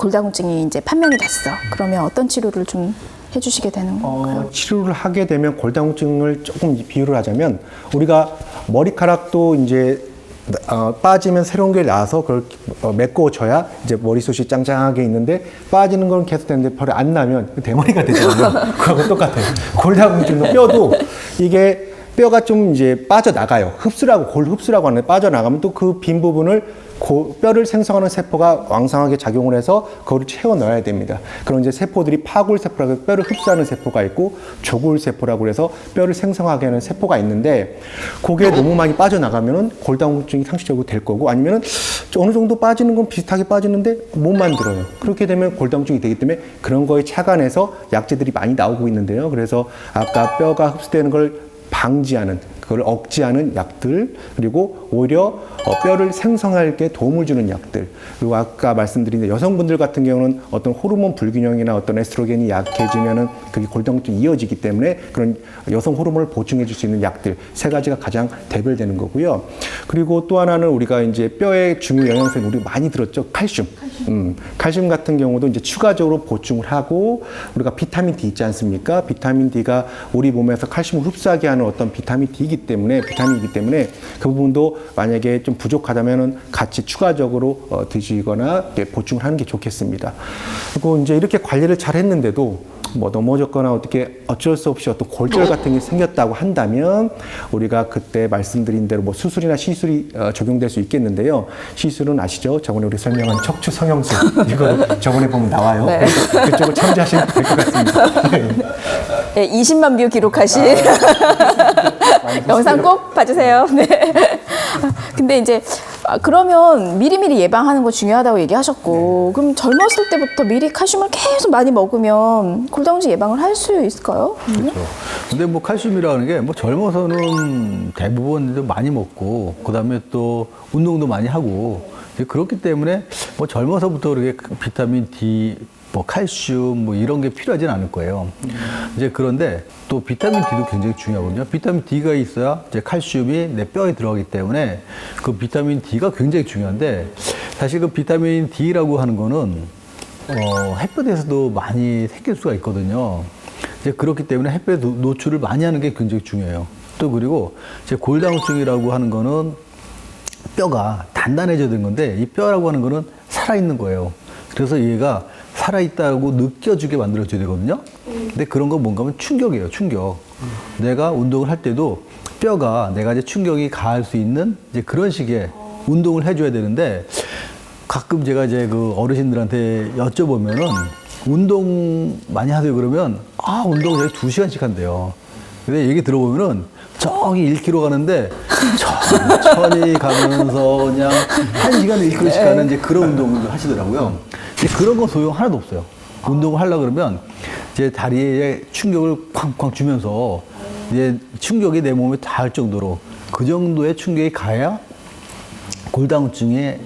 골다공증이 이제 판명이 됐어. 그러면 어떤 치료를 좀 해주시게 되는 건가요? 치료를 하게 되면 골다공증을 조금 비유를 하자면 우리가 머리카락도 이제 빠지면 새로운 게 나와서 그걸 메꿔줘야 이제 머리숱이 짱짱하게 있는데 빠지는 건 계속 되는데 별로 안 나면 대머리가 되잖아요. 그거하고 똑같아요. 골다공증도 뼈도 이게 뼈가 좀 이제 빠져나가요. 골 흡수라고 하는데 빠져나가면 또 그 빈 부분을 뼈를 생성하는 세포가 왕성하게 작용을 해서 그거를 채워 넣어야 됩니다. 그럼 이제 세포들이 파골세포라고 해서 뼈를 흡수하는 세포가 있고 조골세포라고 해서 뼈를 생성하게 하는 세포가 있는데 그게 너무 많이 빠져나가면은 골다공증이 상시적으로 될 거고 아니면은 어느 정도 빠지는 건 비슷하게 빠지는데 못 만들어요. 그렇게 되면 골다공증이 되기 때문에 그런 거에 착안해서 약제들이 많이 나오고 있는데요. 그래서 아까 뼈가 흡수되는 걸 방지하는 그걸 억제하는 약들 그리고 오히려 뼈를 생성하게 도움을 주는 약들 그리고 아까 말씀드린 여성분들 같은 경우는 어떤 호르몬 불균형이나 어떤 에스트로겐이 약해지면은 그게 골다공증이 이어지기 때문에 그런 여성 호르몬을 보충해 줄 수 있는 약들 세 가지가 가장 대별되는 거고요. 그리고 또 하나는 우리가 이제 뼈의 중요 영양소를 우리 많이 들었죠. 칼슘. 칼슘 같은 경우도 이제 추가적으로 보충을 하고 우리가 비타민 D 있지 않습니까? 비타민 D가 우리 몸에서 칼슘을 흡수하게 하는 어떤 비타민이기 때문에 그 부분도 만약에 좀 부족하다면은 같이 추가적으로 드시거나 보충을 하는 게 좋겠습니다. 그리고 이제 이렇게 관리를 잘 했는데도 뭐 넘어졌거나 어떻게 어쩔 수 없이 어떤 골절 같은 게 생겼다고 한다면 우리가 그때 말씀드린 대로 뭐 수술이나 시술이 적용될 수 있겠는데요. 시술은 아시죠? 저번에 우리 설명한 척추 성형술 이거 저번에 보면 나와요. 네. 그쪽을 참조하시면 될 것 같습니다. 네, 20만 뷰 기록하신 영상 꼭 봐주세요. 네. 근데 이제 그러면 미리미리 예방하는 거 중요하다고 얘기하셨고 그럼 젊었을 때부터 미리 칼슘을 계속 많이 먹으면 골다공증 예방을 할 수 있을까요? 그렇죠. 근데 뭐 칼슘이라는 게 뭐 젊어서는 대부분 많이 먹고 그다음에 또 운동도 많이 하고 그렇기 때문에 뭐 젊어서부터 그렇게 비타민 D 뭐 칼슘 뭐 이런 게 필요하진 않을 거예요. 이제 그런데 또 비타민 D도 굉장히 중요하거든요. 비타민 D가 있어야 이제 칼슘이 내 뼈에 들어가기 때문에 그 비타민 D가 굉장히 중요한데 사실 그 비타민 D라고 하는 거는 햇볕에서도 많이 생길 수가 있거든요. 이제 그렇기 때문에 햇볕 노출을 많이 하는 게 굉장히 중요해요. 또 그리고 이제 골다공증이라고 하는 거는 뼈가 단단해져야 되는 건데 이 뼈라고 하는 거는 살아있는 거예요. 그래서 얘가 살아있다고 느껴지게 만들어줘야 되거든요. 근데 그런 건 뭔가 하면 충격이에요, 충격. 내가 운동을 할 때도 뼈가 내가 이제 충격이 가할 수 있는 이제 그런 식의 운동을 해줘야 되는데 가끔 제가 이제 그 어르신들한테 여쭤보면은 운동 많이 하세요 그러면 운동을 2시간씩 한대요. 근데 얘기 들어보면은 저기 1km 가는데 천천히 가면서 그냥 1시간에 1km씩 가는 이제 그런 운동을 하시더라고요. 근데 그런 건 소용 하나도 없어요. 운동을 하려고 그러면 이제 다리에 충격을 쾅쾅 주면서 이제 충격이 내 몸에 닿을 정도로 그 정도의 충격이 가야 골다공증에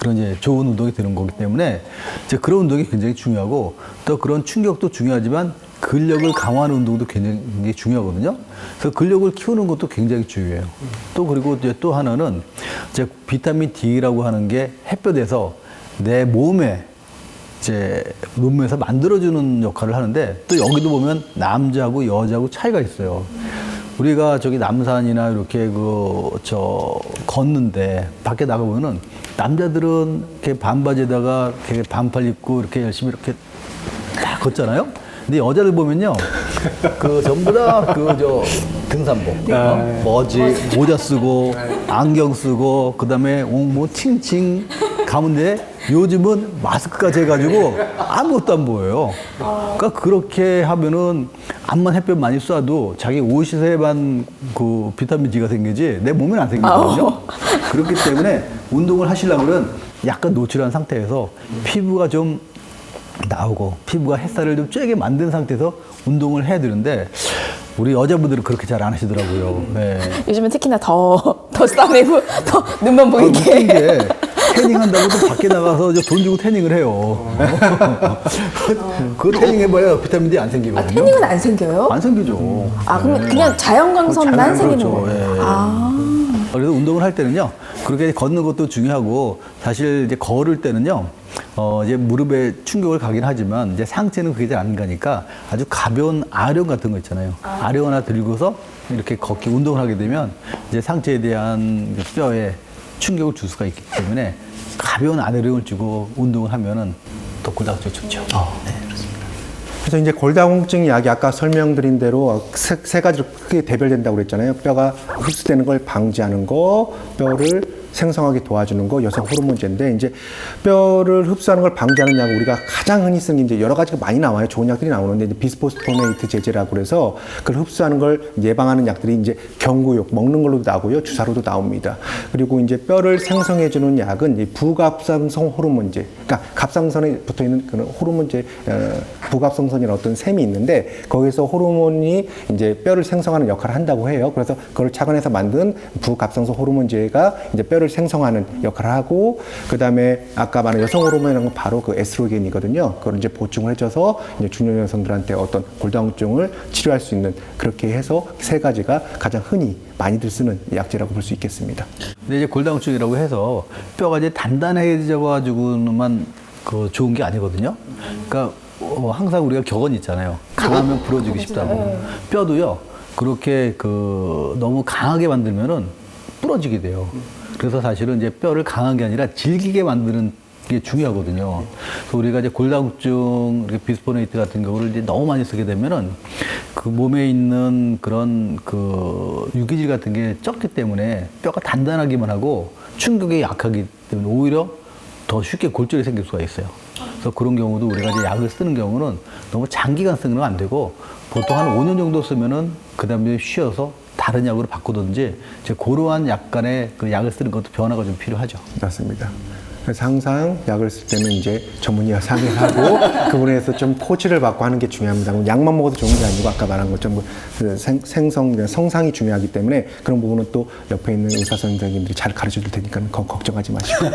그런 이제 좋은 운동이 되는 거기 때문에 이제 그런 운동이 굉장히 중요하고 또 그런 충격도 중요하지만 근력을 강화하는 운동도 굉장히 중요하거든요. 그래서 근력을 키우는 것도 굉장히 중요해요. 또 그리고 이제 또 하나는 이제 비타민 D라고 하는 게 햇볕에서 내 몸에 이제 몸에서 만들어주는 역할을 하는데 또 여기도 보면 남자하고 여자하고 차이가 있어요. 우리가 저기 남산이나 이렇게 걷는데 밖에 나가보면은 남자들은 이렇게 반바지에다가 이렇게 반팔 입고 이렇게 열심히 이렇게 딱 걷잖아요. 근데 여자들 보면요, 전부 다 등산복, 모자 쓰고, 안경 쓰고, 그 다음에 뭐 칭칭 가는데 요즘은 마스크까지 해가지고 아무것도 안 보여요. 그러니까 그렇게 하면은 암만 햇볕 많이 쏴도 자기 옷에만 그 비타민 D가 생기지 내 몸에는 안 생기거든요. 그렇기 때문에 운동을 하시려면 약간 노출한 상태에서 피부가 좀 나오고 피부가 햇살을 좀 쬐게 만든 상태에서 운동을 해야 되는데 우리 여자분들은 그렇게 잘 안 하시더라고요. 네. 요즘은 특히나 더 싸매고 더 눈만 보이게. 웃긴 게 태닝 한다고 또 밖에 나가서 돈 주고 태닝을 해요. 그 태닝 해봐야 비타민 D 안 생기거든요. 태닝은 안 생겨요? 안 생기죠. 그럼 그냥 자연광선만 생기는 그렇죠. 거예요? 그래서 운동을 할 때는요, 그렇게 걷는 것도 중요하고, 사실 이제 걸을 때는요, 이제 무릎에 충격을 가긴 하지만 이제 상체는 그게 잘 안 가니까 아주 가벼운 아령 같은 거 있잖아요. 아령 하나 들고서 이렇게 걷기 운동을 하게 되면 이제 상체에 대한 뼈에 충격을 줄 수가 있기 때문에 가벼운 아령을 주고 운동을 하면은 또 골다공증 좋죠. 네, 그렇습니다. 그래서 이제 골다공증 약이 아까 설명드린 대로 세 가지로 크게 대별된다고 그랬잖아요. 뼈가 흡수되는 걸 방지하는 거, 뼈를 생성하게 도와주는 거, 여성 호르몬제인데 이제 뼈를 흡수하는 걸 방지하는 약은 우리가 가장 흔히 쓰는 게 이제 여러 가지가 많이 나와요. 좋은 약들이 나오는데 이제 비스포스포네이트 제제라고 그래서 그걸 흡수하는 걸 예방하는 약들이 이제 경구육 먹는 걸로도 나오고요, 주사로도 나옵니다. 그리고 이제 뼈를 생성해주는 약은 이 부갑상선 호르몬제, 그러니까 갑상선에 붙어 있는 그런 호르몬제, 부갑상선이라는 어떤 셈이 있는데 거기서 호르몬이 이제 뼈를 생성하는 역할을 한다고 해요. 그래서 그걸 착안해서 만든 부갑상선 호르몬제가 이제 뼈를 생성하는 역할을 하고, 그 다음에 아까 말한 여성 호르몬이라는 건 바로 그 에스트로겐이거든요. 그걸 이제 보충을 해줘서 이제 중년 여성들한테 어떤 골다공증을 치료할 수 있는, 그렇게 해서 세 가지가 가장 흔히 많이들 쓰는 약제라고 볼 수 있겠습니다. 근데 이제 골다공증이라고 해서 뼈가 이제 단단해져가지고만 그 좋은 게 아니거든요. 그러니까 항상 우리가 격언 있잖아요. 강하면 부러지기 쉽다고. 뼈도요, 그렇게 그 너무 강하게 만들면은 부러지게 돼요. 그래서 사실은 이제 뼈를 강한 게 아니라 질기게 만드는 게 중요하거든요. 그래서 우리가 이제 골다공증, 이렇게 비스포네이트 같은 경우를 이제 너무 많이 쓰게 되면은 그 몸에 있는 그런 그 유기질 같은 게 적기 때문에 뼈가 단단하기만 하고 충격에 약하기 때문에 오히려 더 쉽게 골절이 생길 수가 있어요. 그래서 그런 경우도 우리가 이제 약을 쓰는 경우는 너무 장기간 쓰는 건 안 되고 보통 한 5년 정도 쓰면은 그 다음에 쉬어서 다른 약으로 바꾸든지 이제 그러한 약간의 그 약을 쓰는 것도 변화가 좀 필요하죠. 맞습니다. 그래서 항상 약을 쓸 때는 이제 전문의와 상의를 하고 그분에서 좀 코치를 받고 하는 게 중요합니다. 약만 먹어도 좋은 게 아니고 아까 말한 것처럼 그 성상이 중요하기 때문에 그런 부분은 또 옆에 있는 의사 선생님들이 잘 가르쳐 줄 테니까 걱정하지 마시고.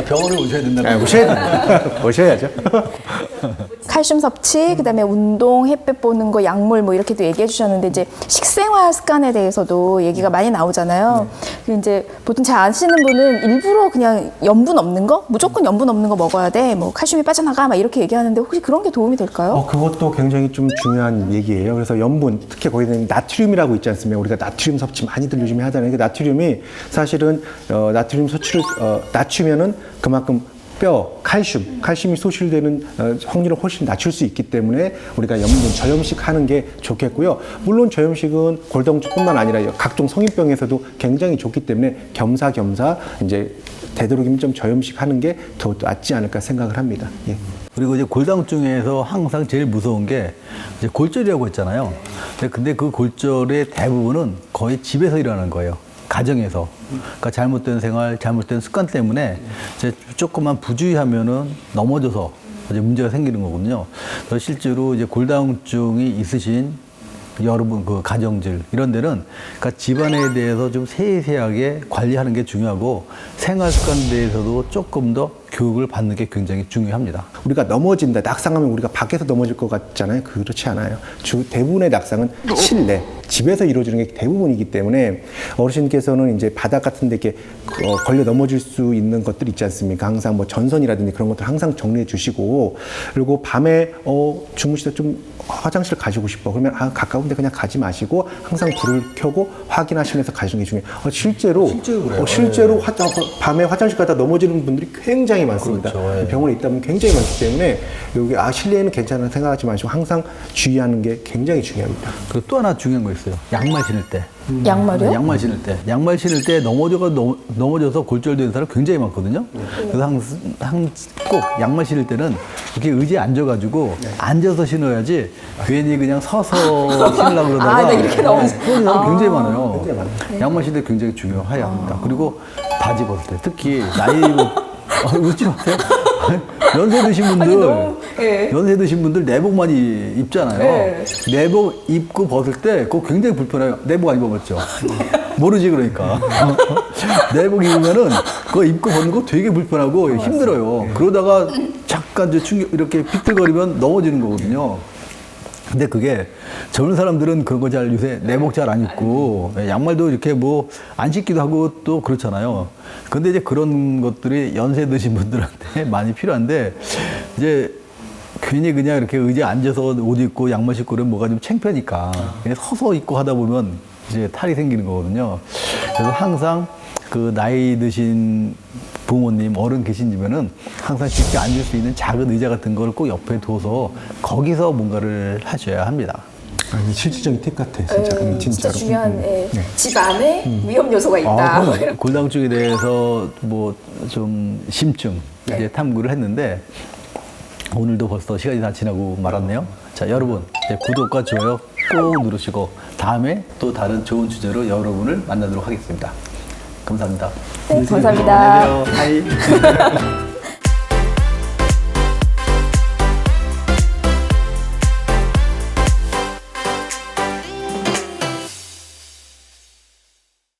병원을 오셔야 된다고. 네, 오셔야죠. 칼슘 섭취, 그다음에 운동, 햇볕 보는 거, 약물 뭐 이렇게도 얘기해 주셨는데 이제 식생활 습관에 대해서도 얘기가 많이 나오잖아요. 그 이제 보통 잘 안 쓰는 분은 일부러 그냥 염분 없는 거, 무조건 염분 없는 거 먹어야 돼, 뭐 칼슘이 빠져나가 막 이렇게 얘기하는데 혹시 그런 게 도움이 될까요? 그것도 굉장히 좀 중요한 얘기예요. 그래서 염분, 특히 거기는 나트륨이라고 있지 않습니까? 우리가 나트륨 섭취 많이들 요즘에 하잖아요. 그 나트륨이 사실은 나트륨 섭취를 낮추면은 그만큼 칼슘이 소실되는 확률을 훨씬 낮출 수 있기 때문에 우리가 저염식 하는 게 좋겠고요. 물론 저염식은 골다공증뿐만 아니라 각종 성인병에서도 굉장히 좋기 때문에 겸사겸사 이제 되도록이면 좀 저염식 하는 게 더 낫지 않을까 생각을 합니다. 예. 그리고 이제 골다공증에서 항상 제일 무서운 게 이제 골절이라고 했잖아요. 근데 그 골절의 대부분은 거의 집에서 일어나는 거예요. 가정에서. 그러니까 잘못된 생활, 잘못된 습관 때문에 이제 조금만 부주의하면은 넘어져서 이제 문제가 생기는 거거든요. 그래서 실제로 이제 골다공증이 있으신 여러분 그 가정들 이런 데는 그러니까 집안에 대해서 좀 세세하게 관리하는 게 중요하고 생활 습관에 대해서도 조금 더 교육을 받는 게 굉장히 중요합니다. 우리가 넘어진다, 낙상하면 우리가 밖에서 넘어질 것 같잖아요. 그렇지 않아요. 대부분의 낙상은 실내, 집에서 이루어지는 게 대부분이기 때문에 어르신께서는 이제 바닥 같은 데 이렇게 걸려 넘어질 수 있는 것들 있지 않습니까? 항상 뭐 전선이라든지 그런 것들 항상 정리해 주시고, 그리고 밤에 주무시다 좀 화장실 가시고 싶어. 그러면 가까운데 그냥 가지 마시고 항상 불을 켜고 확인하시면서 가시는 게 중요해요. 실제로 그래요. 실제로 밤에 화장실 가다 넘어지는 분들이 굉장히 많습니다. 그렇죠. 예. 병원에 있다 보면 굉장히 많기 때문에 여기 실내에는 괜찮아 생각하지 마시고 항상 주의하는 게 굉장히 중요합니다. 그리고 또 하나 중요한 거 있어요. 양말 신을 때. 양말이요? 양말 신을 때. 양말 신을 때 넘어져서 골절되는 사람 굉장히 많거든요. 그래서 꼭 양말 신을 때는 이렇게 의지에 앉아가지고 앉아서 신어야지 괜히 그냥 서서 신으려고 그러다가 네, 이렇게 그런 사람 굉장히 많아요. 양말 신을 때 굉장히 중요해야 합니다. 그리고 바지 벗을 때 특히 나이 웃지 마세요. 연세 드신 분들, 연세 드신 분들 내복 많이 입잖아요. 내복 입고 벗을 때 그거 굉장히 불편해요. 내복 안 입어봤죠? 모르지 그러니까. 내복 입으면은 그거 입고 벗는 거 되게 불편하고 힘들어요. 그러다가 잠깐 충격 이렇게 비틀거리면 넘어지는 거거든요. 근데 그게 젊은 사람들은 그런 거 잘 요새 내복 잘 안 입고 양말도 이렇게 뭐 안 신기도 하고 또 그렇잖아요. 근데 이제 그런 것들이 연세 드신 분들한테 많이 필요한데 이제 괜히 그냥 이렇게 의자에 앉아서 옷 입고 양말 신고 그러면 뭐가 좀 창피하니까 그냥 서서 입고 하다 보면 이제 탈이 생기는 거거든요. 그래서 항상 그 나이 드신 부모님, 어른 계신 집에는 항상 쉽게 앉을 수 있는 작은 의자 같은 걸 꼭 옆에 둬서 거기서 뭔가를 하셔야 합니다. 아, 이 실질적인 팁 같아, 진짜. 진짜 진짜로. 중요한 집 안에 위험 요소가 있다. 골다공증에 대해서 뭐 좀 심층 이제 탐구를 했는데 오늘도 벌써 시간이 다 지나고 말았네요. 자, 여러분 이제 구독과 좋아요 꼭 누르시고 다음에 또 다른 좋은 주제로 여러분을 만나도록 하겠습니다. 감사합니다. 네, 감사합니다. 안녕히 계세요. 하이.